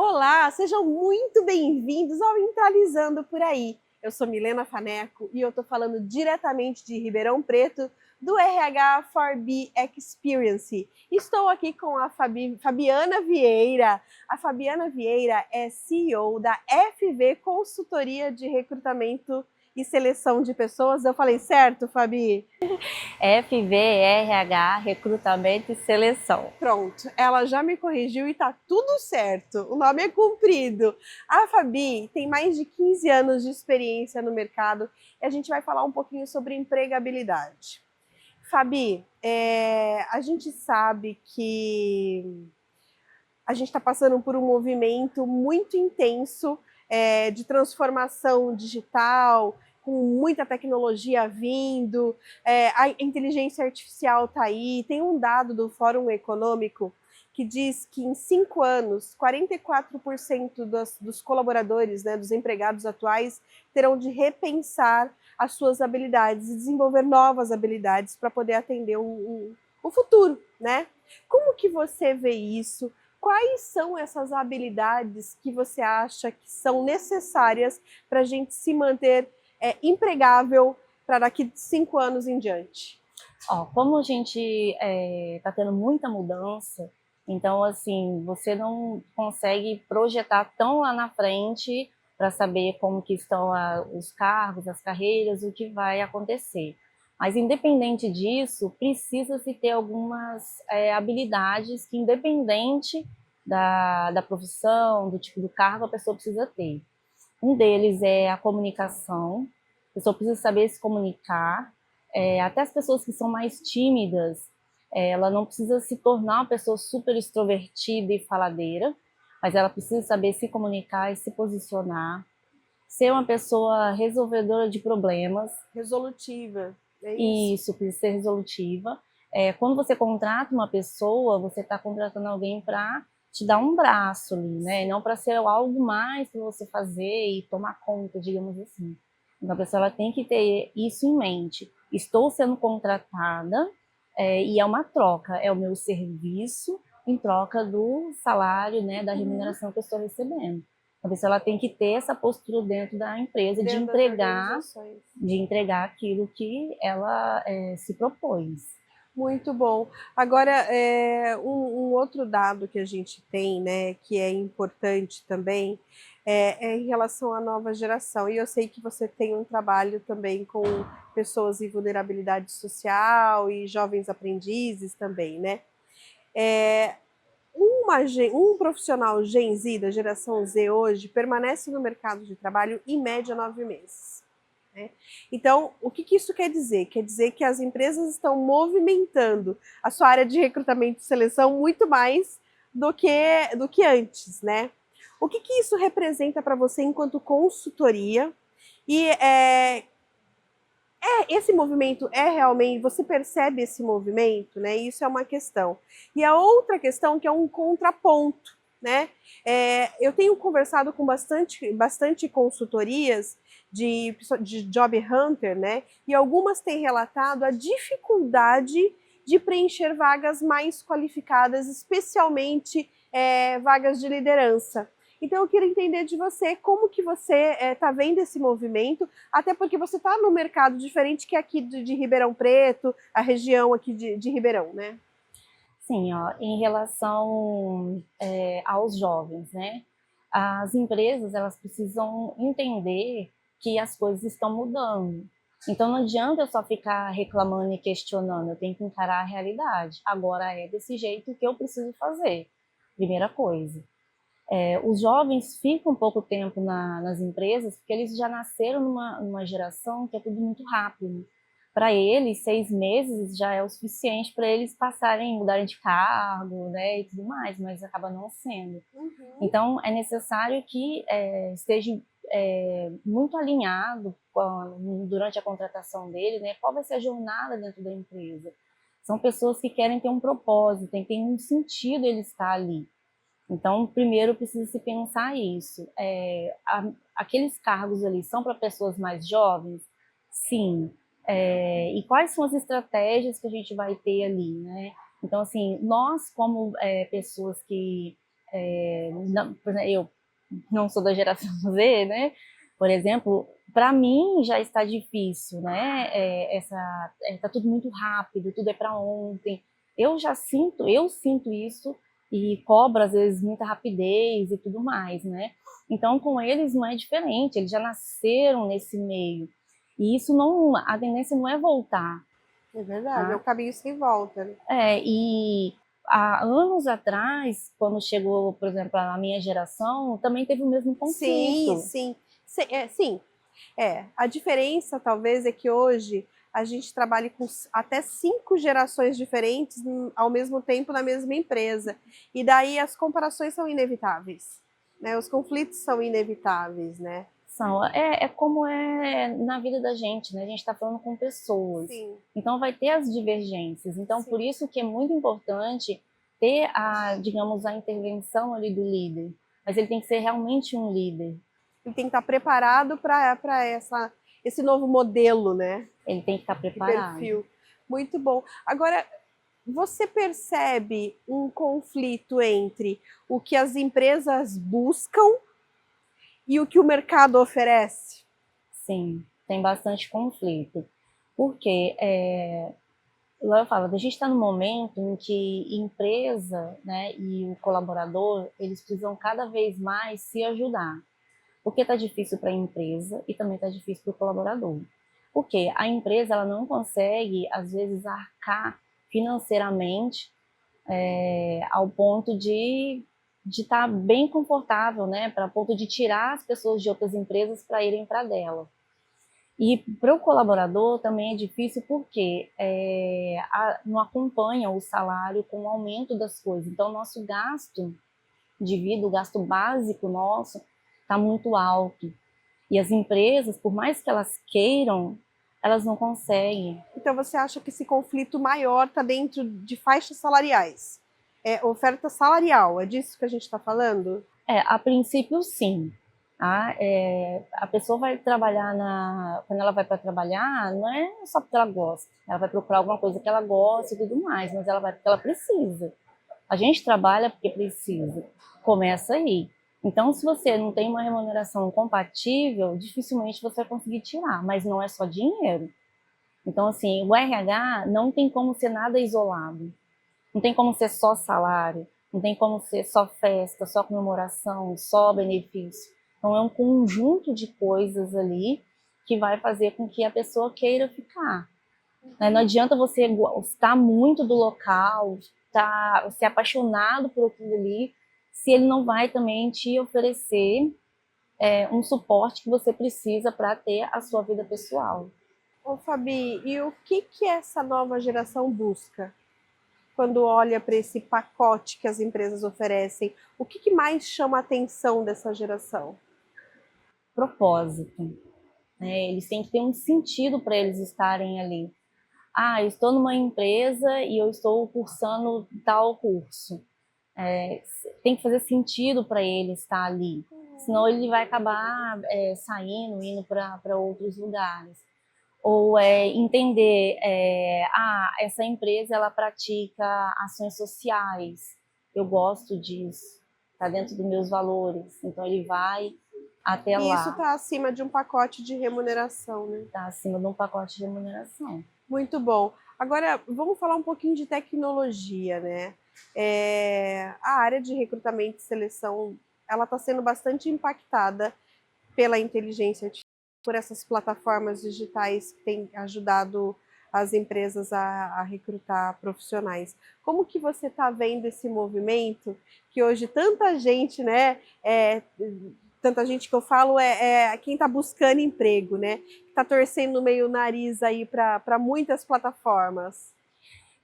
Olá, sejam muito bem-vindos ao Entralizando por Aí. Eu sou Milena Faneco e eu tô falando diretamente de Ribeirão Preto, do RH 4B Experience. Estou aqui com a Fabiana Vieira. A Fabiana Vieira é CEO da FV Consultoria de Recrutamento e Seleção de Pessoas. Eu falei certo, Fabi? FVRH, Recrutamento e Seleção. Pronto, ela já me corrigiu e tá tudo certo. O nome é comprido. A Fabi tem mais de 15 anos de experiência no mercado e a gente vai falar um pouquinho sobre empregabilidade. Fabi, a gente sabe que a gente está passando por um movimento muito intenso de transformação digital, com muita tecnologia vindo, a inteligência artificial está aí. Tem um dado do Fórum Econômico que diz que em 5 anos, 44% dos colaboradores, né, dos empregados atuais, terão de repensar as suas habilidades e desenvolver novas habilidades para poder atender o futuro, né? Como que você vê isso? Quais são essas habilidades que você acha que são necessárias para a gente se manter empregável para daqui de 5 anos em diante? Como a gente está tendo muita mudança, então assim, você não consegue projetar tão lá na frente para saber como que estão os cargos, as carreiras, o que vai acontecer. Mas independente disso, precisa-se ter algumas habilidades que, independente da profissão, do tipo do cargo, a pessoa precisa ter. Um deles é a comunicação. A pessoa precisa saber se comunicar. Até as pessoas que são mais tímidas, ela não precisa se tornar uma pessoa super extrovertida e faladeira, mas ela precisa saber se comunicar e se posicionar. Ser uma pessoa resolvedora de problemas. Resolutiva, é isso? Isso, precisa ser resolutiva. Quando você contrata uma pessoa, você está contratando alguém para te dar um braço ali, né? E não para ser algo mais para você fazer e tomar conta, digamos assim. Então a pessoa ela tem que ter isso em mente. Estou sendo contratada e é uma troca, é o meu serviço em troca do salário, né, da remuneração que eu estou recebendo. A pessoa ela tem que ter essa postura dentro da empresa Dentro das organizações. de entregar aquilo que ela se propôs. Muito bom. Agora, um outro dado que a gente tem, né, que é importante também, é em relação à nova geração. E eu sei que você tem um trabalho também com pessoas em vulnerabilidade social e jovens aprendizes também, né? É, um profissional Gen Z, da geração Z hoje, permanece no mercado de trabalho em média 9 meses. Né? Então, o que isso quer dizer? Quer dizer que as empresas estão movimentando a sua área de recrutamento e seleção muito mais do que antes, né? O que isso representa para você enquanto consultoria? E esse movimento é realmente, você percebe esse movimento, né? Isso é uma questão. E a outra questão que é um contraponto, né? Eu tenho conversado com bastante consultorias de job hunter, né? E algumas têm relatado a dificuldade de preencher vagas mais qualificadas, especialmente vagas de liderança. Então eu queria entender de você como que você está vendo esse movimento, até porque você está no mercado diferente que aqui de Ribeirão Preto, a região aqui de Ribeirão, né? Sim, em relação aos jovens, né? As empresas elas precisam entender que as coisas estão mudando. Então não adianta eu só ficar reclamando e questionando, eu tenho que encarar a realidade. Agora é desse jeito que eu preciso fazer. Primeira coisa. Os jovens ficam pouco tempo nas empresas porque eles já nasceram numa geração que é tudo muito rápido. Para eles, 6 meses já é o suficiente para eles passarem, mudarem de cargo, né, e tudo mais, mas acaba não sendo. Uhum. Então, é necessário que esteja muito alinhado durante a contratação dele, né, qual vai ser a jornada dentro da empresa. São pessoas que querem ter um propósito, tem um sentido ele estar ali. Então, primeiro precisa se pensar isso. Aqueles cargos ali são para pessoas mais jovens? Sim. E quais são as estratégias que a gente vai ter ali, né? Então, assim, nós como pessoas que por exemplo, eu não sou da geração Z, né? Por exemplo, para mim já está difícil, né? Tá tudo muito rápido, tudo é para ontem. Eu sinto isso e cobro às vezes muita rapidez e tudo mais, né? Então com eles não é diferente, eles já nasceram nesse meio. E isso não, a tendência não é voltar, É verdade, é o tá? caminho sem volta, né? E há anos atrás, quando chegou, por exemplo, a minha geração, também teve o mesmo Sim, conflito. sim. Sim. A diferença talvez é que hoje a gente trabalha com até 5 gerações diferentes ao mesmo tempo na mesma empresa. E daí as comparações são inevitáveis, né? Os conflitos são inevitáveis, né? É como é na vida da gente, né? A gente está falando com pessoas. Sim, Então vai ter as divergências. Então por sim. isso que é muito importante ter digamos, a intervenção ali do líder. Mas ele tem que ser realmente um líder. Ele tem que estar preparado para esse novo modelo, né? Ele tem que estar De preparado. perfil. Muito bom. Agora, você percebe um conflito entre o que as empresas buscam e o que o mercado oferece? Sim, tem bastante conflito. Porque igual eu falo, a gente está no momento em que empresa, né, e o colaborador, eles precisam cada vez mais se ajudar. Porque está difícil para a empresa e também está difícil para o colaborador. Porque a empresa ela não consegue, às vezes, arcar financeiramente ao ponto de estar bem confortável, né, para ponto de tirar as pessoas de outras empresas para irem para dela. E para o colaborador também é difícil porque não acompanha o salário com o aumento das coisas. Então, o nosso gasto de vida, o gasto básico nosso, está muito alto. E as empresas, por mais que elas queiram, elas não conseguem. Então, você acha que esse conflito maior está dentro de faixas salariais? É oferta salarial, é disso que a gente está falando? A princípio, sim. A pessoa vai trabalhar quando ela vai para trabalhar, não é só porque ela gosta. Ela vai procurar alguma coisa que ela gosta e tudo mais, mas ela vai porque ela precisa. A gente trabalha porque precisa. Começa aí. Então, se você não tem uma remuneração compatível, dificilmente você vai conseguir tirar, mas não é só dinheiro. Então, assim, o RH não tem como ser nada isolado. Não tem como ser só salário, não tem como ser só festa, só comemoração, só benefício. Então, é um conjunto de coisas ali que vai fazer com que a pessoa queira ficar. Não adianta você gostar muito do local, ser apaixonado por aquilo ali, se ele não vai também te oferecer um suporte que você precisa para ter a sua vida pessoal. Ô, Fabi, e o que essa nova geração busca quando olha para esse pacote que as empresas oferecem? O que mais chama a atenção dessa geração? Propósito, né? Eles têm que ter um sentido para eles estarem ali. Eu estou numa empresa e eu estou cursando tal curso. Tem que fazer sentido para ele estar ali, senão ele vai acabar saindo, indo para outros lugares. Ou entender, essa empresa ela pratica ações sociais, eu gosto disso, está dentro dos meus valores, então ele vai até E isso lá, está acima de um pacote de remuneração, né? está acima de um pacote de remuneração. Muito bom. Agora, vamos falar um pouquinho de tecnologia, né? A área de recrutamento e seleção, ela está sendo bastante impactada pela inteligência artificial, por essas plataformas digitais que têm ajudado as empresas a recrutar profissionais. Como que você está vendo esse movimento que hoje tanta gente, né, tanta gente que eu falo é quem está buscando emprego, né, está torcendo meio o nariz aí para muitas plataformas?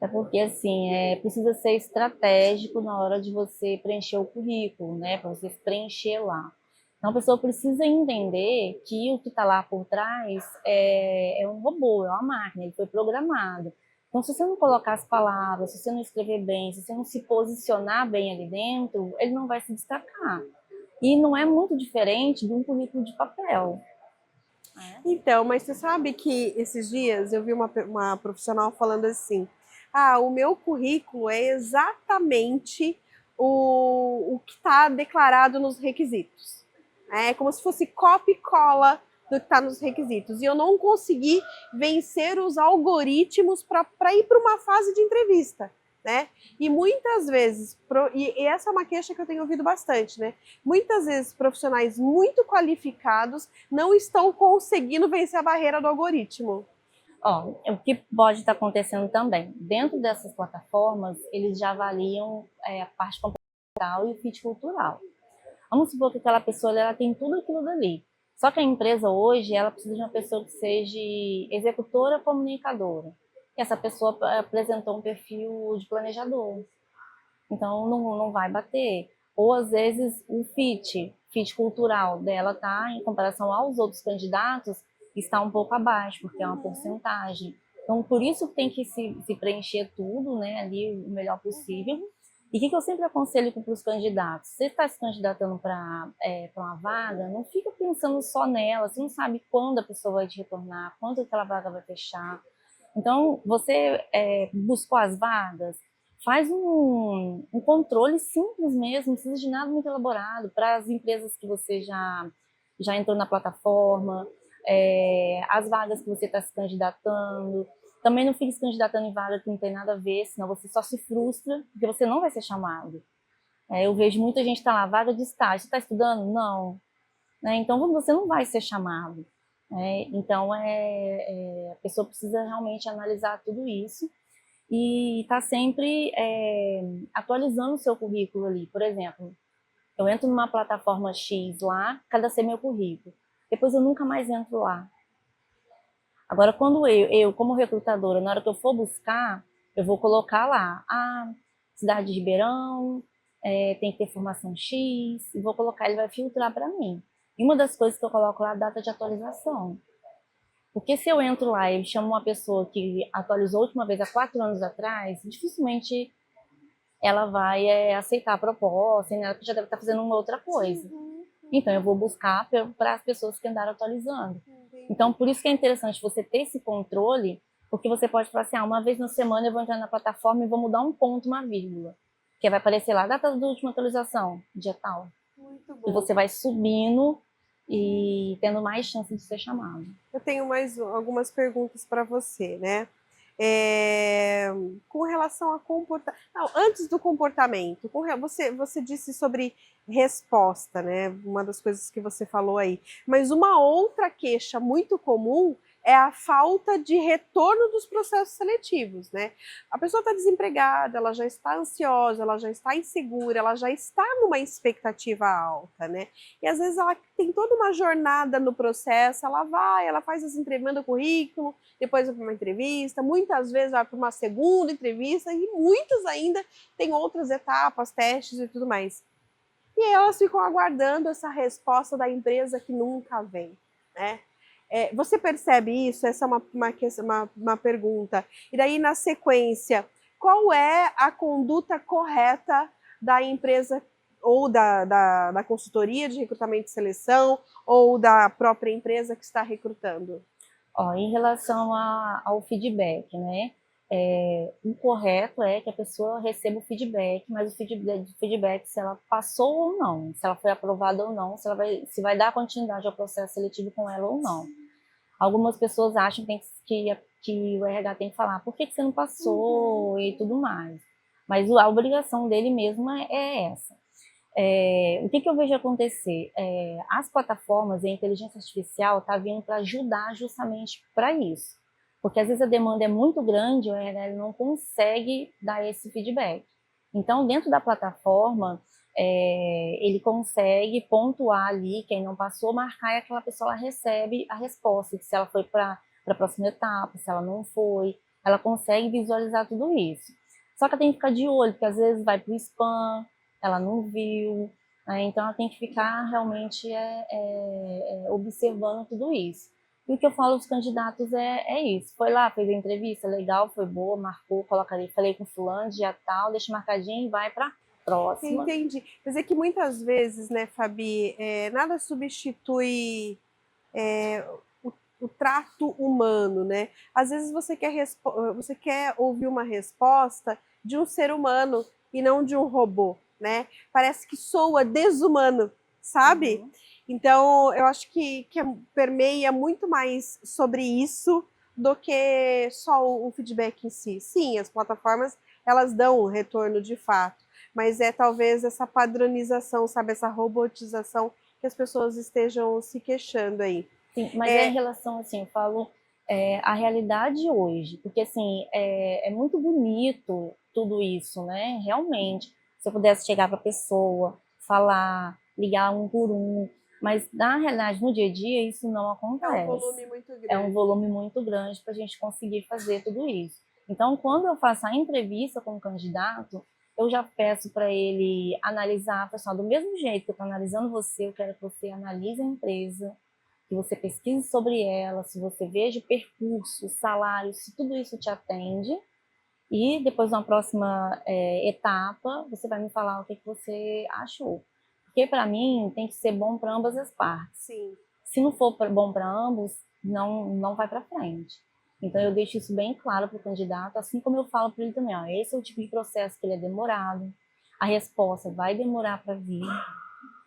É porque, assim, precisa ser estratégico na hora de você preencher o currículo, né? Para você preencher lá. Então, a pessoa precisa entender que o que está lá por trás é um robô, é uma máquina, ele foi programado. Então, se você não colocar as palavras, se você não escrever bem, se você não se posicionar bem ali dentro, ele não vai se destacar. E não é muito diferente de um currículo de papel. Então, mas você sabe que esses dias eu vi uma profissional falando assim: o meu currículo é exatamente o que está declarado nos requisitos. É como se fosse copia e cola do que está nos requisitos. E eu não consegui vencer os algoritmos para ir para uma fase de entrevista. Né? E muitas vezes, e essa é uma queixa que eu tenho ouvido bastante, né? Muitas vezes profissionais muito qualificados não estão conseguindo vencer a barreira do algoritmo. Ó, o que pode estar acontecendo também, dentro dessas plataformas, eles já avaliam a parte comportamental e o fit cultural. Vamos supor que aquela pessoa ela tem tudo aquilo dali. Só que a empresa hoje, ela precisa de uma pessoa que seja executora comunicadora. E essa pessoa apresentou um perfil de planejador. Então, não vai bater. Ou, às vezes, o fit cultural dela tá, em comparação aos outros candidatos, está um pouco abaixo, porque é uma porcentagem. Então, por isso tem que se preencher tudo, né, ali o melhor possível. E o que eu sempre aconselho para os candidatos? Você está se candidatando para uma vaga, não fica pensando só nela, você não sabe quando a pessoa vai te retornar, quando aquela vaga vai fechar. Então, você buscou as vagas, faz um controle simples mesmo, não precisa de nada muito elaborado, para as empresas que você já entrou na plataforma, as vagas que você está se candidatando. Também não fique se candidatando em vaga que não tem nada a ver, senão você só se frustra, porque você não vai ser chamado. Eu vejo muita gente que está lá, vaga de estágio, você está estudando? Não. Então você não vai ser chamado. Então a pessoa precisa realmente analisar tudo isso e estar sempre atualizando o seu currículo ali. Por exemplo, eu entro numa plataforma X lá, cadastrei meu currículo. Depois eu nunca mais entro lá. Agora, quando eu como recrutadora, na hora que eu for buscar, eu vou colocar lá, cidade de Ribeirão, tem que ter formação X, e vou colocar, ele vai filtrar para mim. E uma das coisas que eu coloco lá é a data de atualização. Porque se eu entro lá e chamo uma pessoa que atualizou a última vez há 4 anos atrás, dificilmente ela vai aceitar a proposta, né? Ela já deve estar fazendo uma outra coisa. Então, eu vou buscar para as pessoas que andaram atualizando. Então, por isso que é interessante você ter esse controle, porque você pode falar assim, uma vez na semana eu vou entrar na plataforma e vou mudar um ponto, uma vírgula. Que vai aparecer lá a data da última atualização, dia tal. Muito bom. E você vai subindo e tendo mais chance de ser chamado. Eu tenho mais algumas perguntas para você, né? Com relação a comportamento. Antes do comportamento, você disse sobre resposta, né? Uma das coisas que você falou aí. Mas uma outra queixa muito comum é a falta de retorno dos processos seletivos, né? A pessoa está desempregada, ela já está ansiosa, ela já está insegura, ela já está numa expectativa alta, né? E às vezes ela tem toda uma jornada no processo, ela faz as entrevistas, manda o currículo, depois vai para uma entrevista, muitas vezes vai para uma segunda entrevista e muitas ainda têm outras etapas, testes e tudo mais. E aí elas ficam aguardando essa resposta da empresa que nunca vem, né? Você percebe isso? Essa é uma pergunta. E daí, na sequência, qual é a conduta correta da empresa ou da consultoria de recrutamento e seleção ou da própria empresa que está recrutando? Em relação ao feedback, né? O correto é que a pessoa receba o feedback, mas o feedback se ela passou ou não, se ela foi aprovada ou não, se vai dar continuidade ao processo seletivo com ela ou não. Algumas pessoas acham que o RH tem que falar por que você não passou e tudo mais. Mas a obrigação dele mesmo é essa. O que eu vejo acontecer? As plataformas e a inteligência artificial está vindo para ajudar justamente para isso. Porque às vezes a demanda é muito grande, o RH não consegue dar esse feedback. Então, dentro da plataforma, ele consegue pontuar ali quem não passou, marcar e aquela pessoa ela recebe a resposta, se ela foi para a próxima etapa, se ela não foi, ela consegue visualizar tudo isso. Só que ela tem que ficar de olho, porque às vezes vai para o spam, ela não viu, então ela tem que ficar realmente observando tudo isso. E o que eu falo aos candidatos é isso. Foi lá, fez a entrevista, legal, foi boa, marcou, colocaria, falei com fulano, dia tal, deixa marcadinho e vai para próxima. Entendi. Quer dizer que muitas vezes, né, Fabi, nada substitui o trato humano, né? Às vezes você quer ouvir uma resposta de um ser humano e não de um robô, né? Parece que soa desumano, sabe? Uhum. Então, eu acho que permeia muito mais sobre isso do que só o feedback em si. Sim, as plataformas, elas dão o retorno de fato, mas é talvez essa padronização, sabe? Essa robotização que as pessoas estejam se queixando aí. Sim, mas é em relação, assim, eu falo a realidade hoje, porque, assim, é muito bonito tudo isso, né? Realmente, se eu pudesse chegar para a pessoa, falar, ligar um por um, mas na realidade, no dia a dia, isso não É um acontece. volume muito É um grande. volume muito grande para a gente conseguir fazer tudo isso. Então, quando eu faço a entrevista com o candidato, eu já peço para ele analisar, pessoal, do mesmo jeito que eu estou analisando você, eu quero que você analise a empresa, que você pesquise sobre ela, se você veja o percurso, o salário, se tudo isso te atende. E depois, na próxima etapa, você vai me falar o que você achou. Porque, para mim, tem que ser bom para ambas as partes. Sim. Se não for bom para ambos, não vai para frente. Então, eu deixo isso bem claro para o candidato, assim como eu falo para ele também, ó, esse é o tipo de processo que ele é demorado, a resposta vai demorar para vir,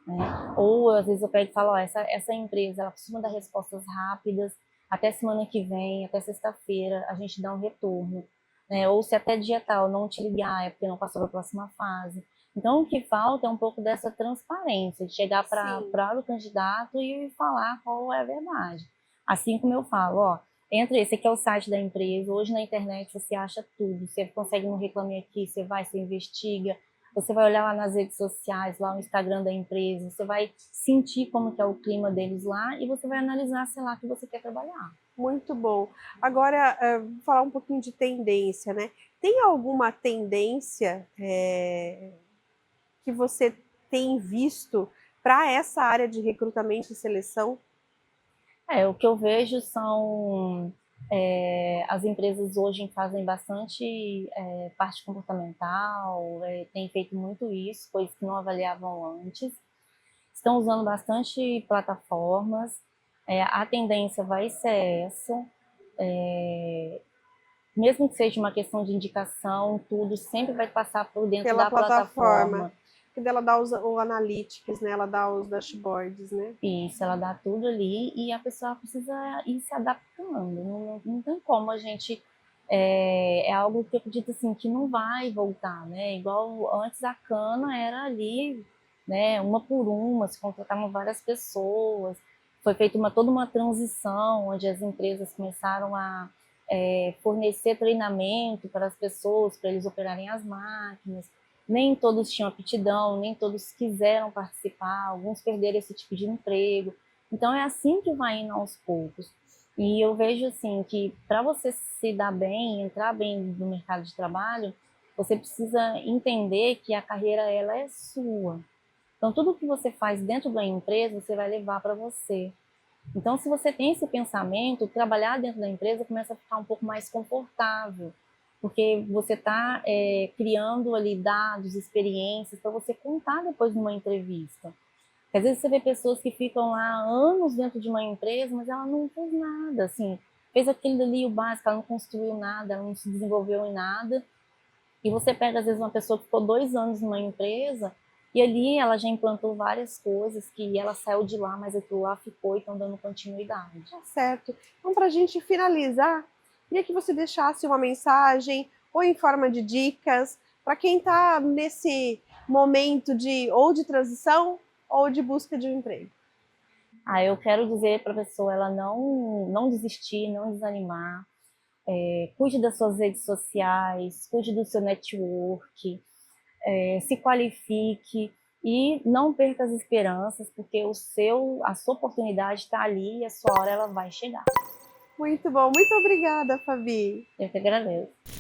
né? Ou, às vezes, eu pego e falo, ó, essa empresa, ela costuma dar respostas rápidas, até semana que vem, até sexta-feira, a gente dá um retorno, né? Ou se até dia tal não te ligar, é porque não passou para a próxima fase. Então, o que falta é um pouco dessa transparência, de chegar Sim. para o candidato e falar qual é a verdade. Assim como eu falo, ó, esse aqui é o site da empresa, hoje na internet você acha tudo, você consegue um reclame aqui, você vai, você investiga, você vai olhar lá nas redes sociais, lá no Instagram da empresa, você vai sentir como que é o clima deles lá e você vai analisar se é lá que você quer trabalhar. Muito bom. Agora, vou falar um pouquinho de tendência, né? Tem alguma tendência que você tem visto para essa área de recrutamento e seleção? O que eu vejo são as empresas hoje fazem bastante parte comportamental, têm feito muito isso, coisas que não avaliavam antes. Estão usando bastante plataformas, a tendência vai ser essa. Mesmo que seja uma questão de indicação, tudo sempre vai passar por dentro Pela da plataforma, plataforma. que dela dá o analytics, né? Ela dá os dashboards, né? Isso, ela dá tudo ali e a pessoa precisa ir se adaptando. Não tem como a gente. É algo que eu acredito assim, que não vai voltar, né? Igual antes a cana era ali, né? Uma por uma, se contratavam várias pessoas. Foi feita toda uma transição, onde as empresas começaram a fornecer treinamento para as pessoas, para eles operarem as máquinas. Nem todos tinham aptidão, nem todos quiseram participar, alguns perderam esse tipo de emprego. Então é assim que vai indo aos poucos. E eu vejo assim que para você se dar bem, entrar bem no mercado de trabalho, você precisa entender que a carreira ela é sua. Então tudo que você faz dentro da empresa, você vai levar para você. Então se você tem esse pensamento, trabalhar dentro da empresa começa a ficar um pouco mais confortável, porque você está criando ali dados, experiências para você contar depois numa entrevista. Porque às vezes você vê pessoas que ficam lá anos dentro de uma empresa, mas ela não fez nada, assim, fez aquilo ali o básico, ela não construiu nada, ela não se desenvolveu em nada. E você pega às vezes uma pessoa que ficou 2 anos numa empresa e ali ela já implantou várias coisas que ela saiu de lá, mas aquilo lá ficou e estão dando continuidade. Tá certo. Então, para a gente finalizar, queria que você deixasse uma mensagem ou em forma de dicas para quem está nesse momento de ou de transição ou de busca de um emprego. Eu quero dizer para a pessoa ela não desistir, não desanimar, cuide das suas redes sociais, cuide do seu network, se qualifique e não perca as esperanças, porque a sua oportunidade está ali e a sua hora ela vai chegar. Muito bom. Muito obrigada, Fabi. Eu que agradeço.